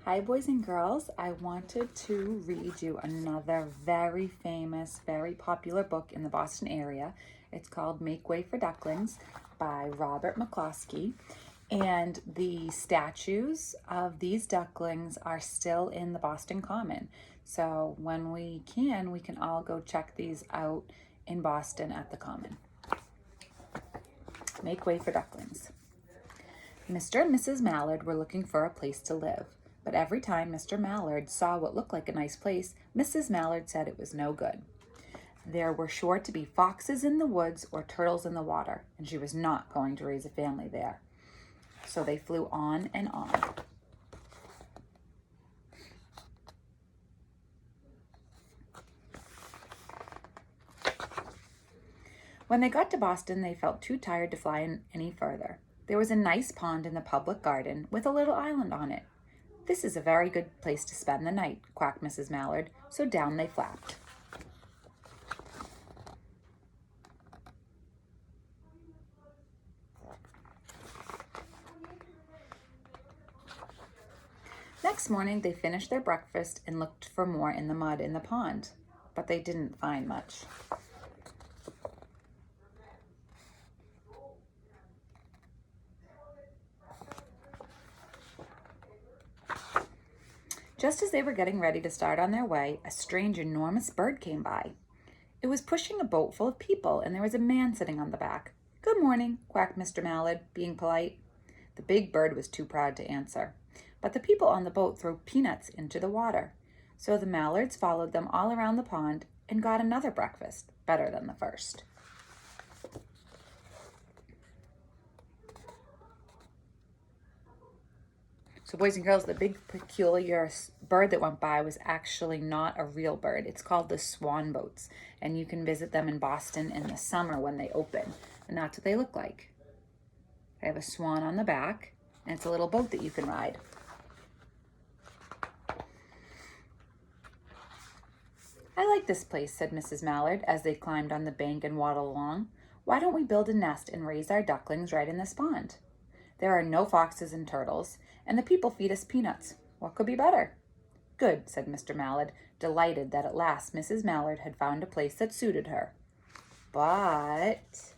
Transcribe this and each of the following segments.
Hi, boys and girls. I wanted to read you another very famous, very popular book in the Boston area. It's called Way For Ducklings by Robert McCloskey. And the statues of these ducklings are still in the Boston Common. So when we can all go check these out in Boston at the Common. Make way for ducklings. Mr. and Mrs. Mallard were looking for a place to live. But every time Mr. Mallard saw what looked like a nice place, Mrs. Mallard said it was no good. There were sure to be foxes in the woods or turtles in the water, and she was not going to raise a family there. So they flew on and on. When they got to Boston, they felt too tired to fly any further. There was a nice pond in the public garden with a little island on it. "This is a very good place to spend the night," quacked Mrs. Mallard, so down they flapped. Next morning, they finished their breakfast and looked for more in the mud in the pond, but they didn't find much. Just as they were getting ready to start on their way, a strange, enormous bird came by. It was pushing a boat full of people, and there was a man sitting on the back. "Good morning," quacked Mr. Mallard, being polite. The big bird was too proud to answer, but the people on the boat threw peanuts into the water. So the Mallards followed them all around the pond and got another breakfast, better than the first. So boys and girls, the big peculiar bird that went by was actually not a real bird. It's called the swan boats, and you can visit them in Boston in the summer when they open, and that's what they look like. They have a swan on the back, and it's a little boat that you can ride. "I like this place," said Mrs. Mallard as they climbed on the bank and waddled along. "Why don't we build a nest and raise our ducklings right in this pond? There are no foxes and turtles, and the people feed us peanuts. What could be better?" "Good," said Mr. Mallard, delighted that at last Mrs. Mallard had found a place that suited her. But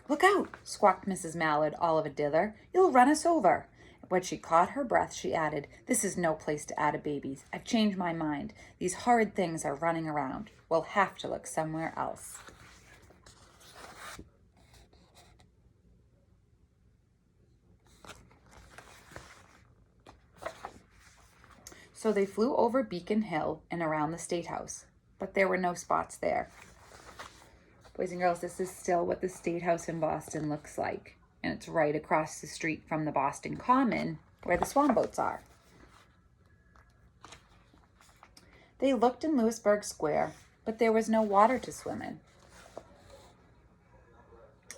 "Look out!" squawked Mrs. Mallard, all of a dither. "You'll run us over." When she caught her breath, she added, "This is no place to add a babies. I've changed my mind. These horrid things are running around. We'll have to look somewhere else." So they flew over Beacon Hill and around the State House, but there were no spots there. Boys and girls, this is still what the State House in Boston looks like, and it's right across the street from the Boston Common where the swan boats are. They looked in Lewisburg Square, but there was no water to swim in.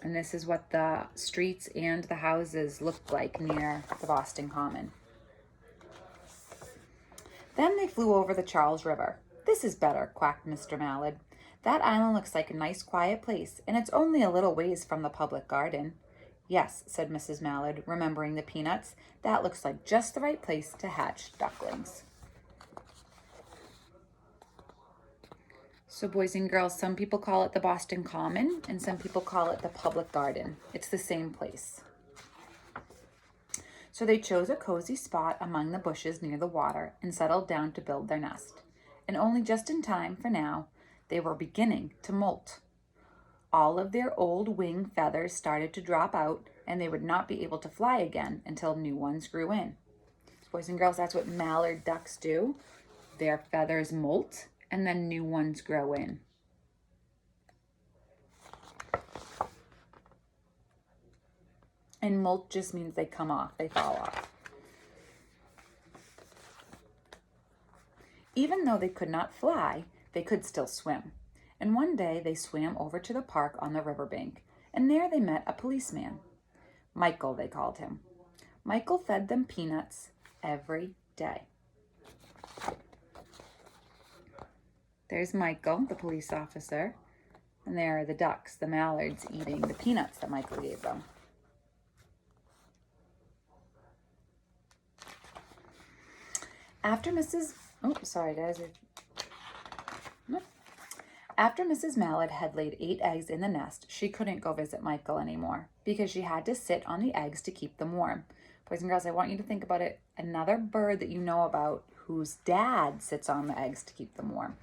And this is what the streets and the houses looked like near the Boston Common. Then they flew over the Charles River. "This is better," quacked Mr. Mallard. "That island looks like a nice quiet place, and it's only a little ways from the public garden." "Yes," said Mrs. Mallard, remembering the peanuts. "That looks like just the right place to hatch ducklings." So boys and girls, some people call it the Boston Common, and some people call it the public garden. It's the same place. So they chose a cozy spot among the bushes near the water and settled down to build their nest. And only just in time, for now, they were beginning to molt. All of their old wing feathers started to drop out, and they would not be able to fly again until new ones grew in. So boys and girls, that's what mallard ducks do. Their feathers molt, and then new ones grow in. And molt just means they come off, they fall off. Even though they could not fly, they could still swim. And one day they swam over to the park on the riverbank, and there they met a policeman. Michael, they called him. Michael fed them peanuts every day. There's Michael, the police officer. And there are the ducks, the mallards, eating the peanuts that Michael gave them. After Mrs. After Mrs. Mallard had laid 8 eggs in the nest, she couldn't go visit Michael anymore because she had to sit on the eggs to keep them warm. Boys and girls, I want you to think about it. Another bird that you know about whose dad sits on the eggs to keep them warm.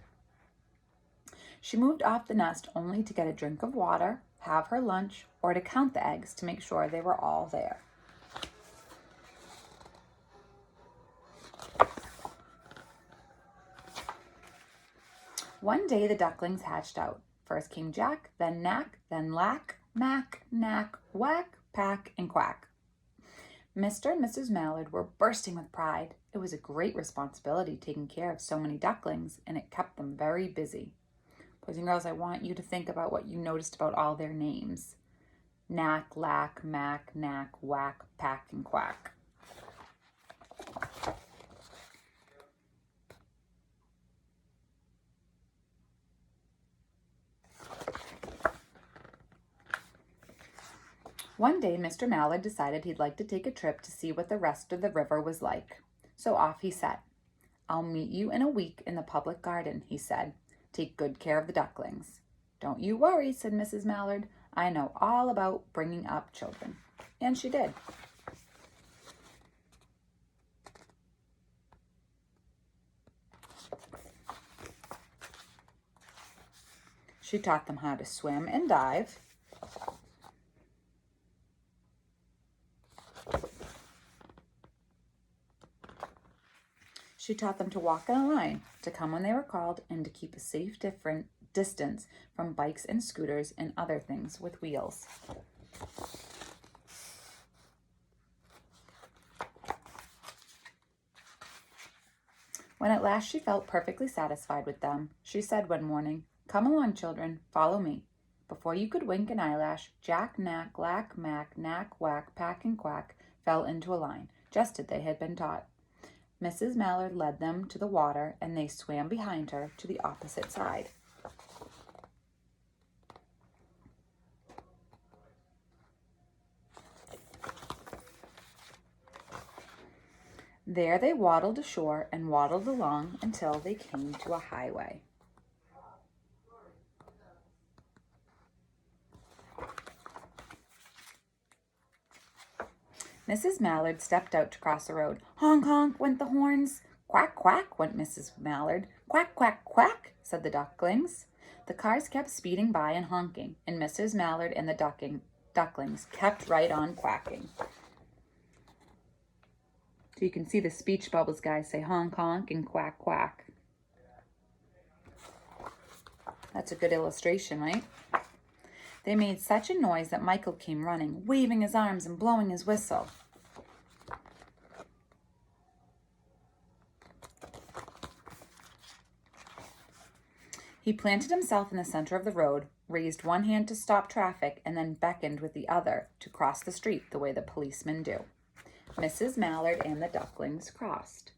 She moved off the nest only to get a drink of water, have her lunch, or to count the eggs to make sure they were all there. One day the ducklings hatched out. First came Jack, then Knack, then Lack, Mack, Knack, Whack, Pack, and Quack. Mr. and Mrs. Mallard were bursting with pride. It was a great responsibility taking care of so many ducklings, and it kept them very busy. Boys and girls, I want you to think about what you noticed about all their names. Knack, Lack, Mack, Knack, Whack, Pack, and Quack. One day, Mr. Mallard decided he'd like to take a trip to see what the rest of the river was like. So off he set. "I'll meet you in a week in the public garden," he said. "Take good care of the ducklings." "Don't you worry," said Mrs. Mallard. "I know all about bringing up children." And she did. She taught them how to swim and dive. She taught them to walk in a line, to come when they were called, and to keep a safe different distance from bikes and scooters and other things with wheels. When at last she felt perfectly satisfied with them, she said one morning, "Come along, children, follow me." Before you could wink an eyelash, Jack, Knack, Lack, Mack, Knack, Whack, Pack, and Quack fell into a line, just as they had been taught. Mrs. Mallard led them to the water, and they swam behind her to the opposite side. There they waddled ashore and waddled along until they came to a highway. Mrs. Mallard stepped out to cross the road. Honk, honk, went the horns. Quack, quack, went Mrs. Mallard. Quack, quack, quack, said the ducklings. The cars kept speeding by and honking, and Mrs. Mallard and the ducklings kept right on quacking. So you can see the speech bubbles, guys, say honk, honk, and quack, quack. That's a good illustration, right? They made such a noise that Michael came running, waving his arms and blowing his whistle. He planted himself in the center of the road, raised one hand to stop traffic, and then beckoned with the other to cross the street the way the policemen do. Mrs. Mallard and the ducklings crossed.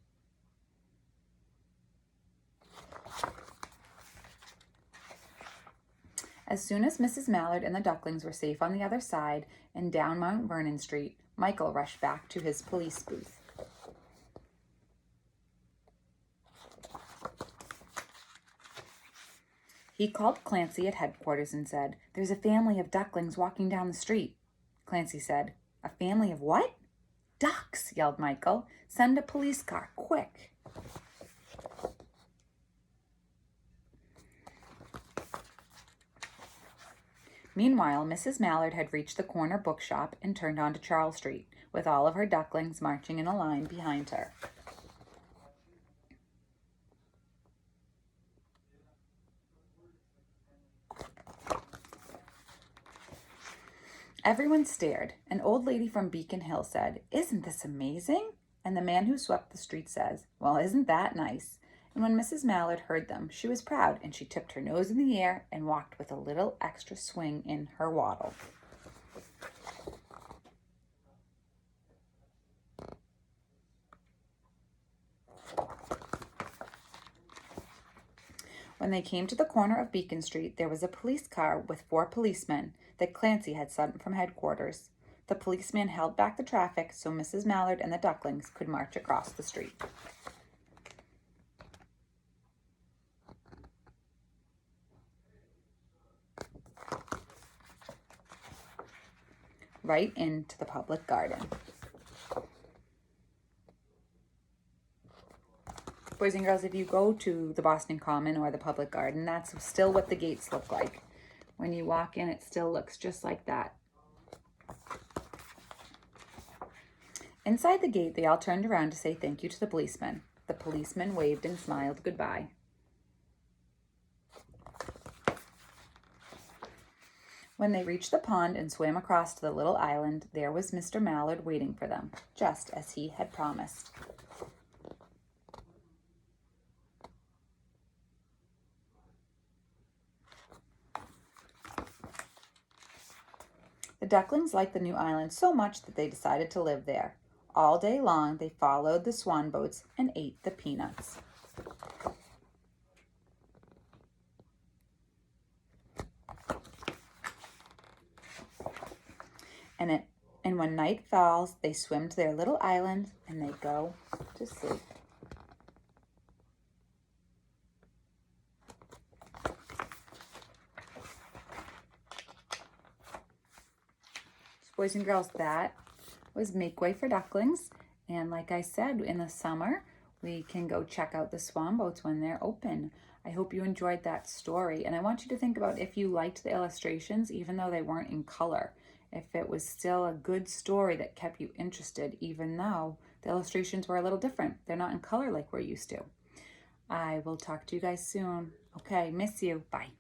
As soon as Mrs. Mallard and the ducklings were safe on the other side and down Mount Vernon Street, Michael rushed back to his police booth. He called Clancy at headquarters and said, "There's a family of ducklings walking down the street." Clancy said, "A family of what?" "Ducks," yelled Michael. "Send a police car, quick." Meanwhile, Mrs. Mallard had reached the corner bookshop and turned onto Charles Street, with all of her ducklings marching in a line behind her. Everyone stared. An old lady from Beacon Hill said, "Isn't this amazing?" And the man who swept the street says, "Well, isn't that nice?" And when Mrs. Mallard heard them, she was proud, and she tipped her nose in the air and walked with a little extra swing in her waddle. When they came to the corner of Beacon Street, there was a police car with 4 policemen that Clancy had sent from headquarters. The policeman held back the traffic so Mrs. Mallard and the ducklings could march across the street. Right into the public garden. Boys and girls, if you go to the Boston Common or the public garden, that's still what the gates look like. When you walk in, it still looks just like that. Inside the gate, they all turned around to say thank you to the policeman. The policeman waved and smiled goodbye. When they reached the pond and swam across to the little island, there was Mr. Mallard waiting for them, just as he had promised. The ducklings liked the new island so much that they decided to live there. All day long, they followed the swan boats and ate the peanuts. And when night falls, they swim to their little island and they go to sleep. Boys and girls, that was Make Way for Ducklings. And like I said, in the summer, we can go check out the swan boats when they're open. I hope you enjoyed that story. And I want you to think about if you liked the illustrations, even though they weren't in color. If it was still a good story that kept you interested, even though the illustrations were a little different. They're not in color like we're used to. I will talk to you guys soon. Okay, miss you. Bye.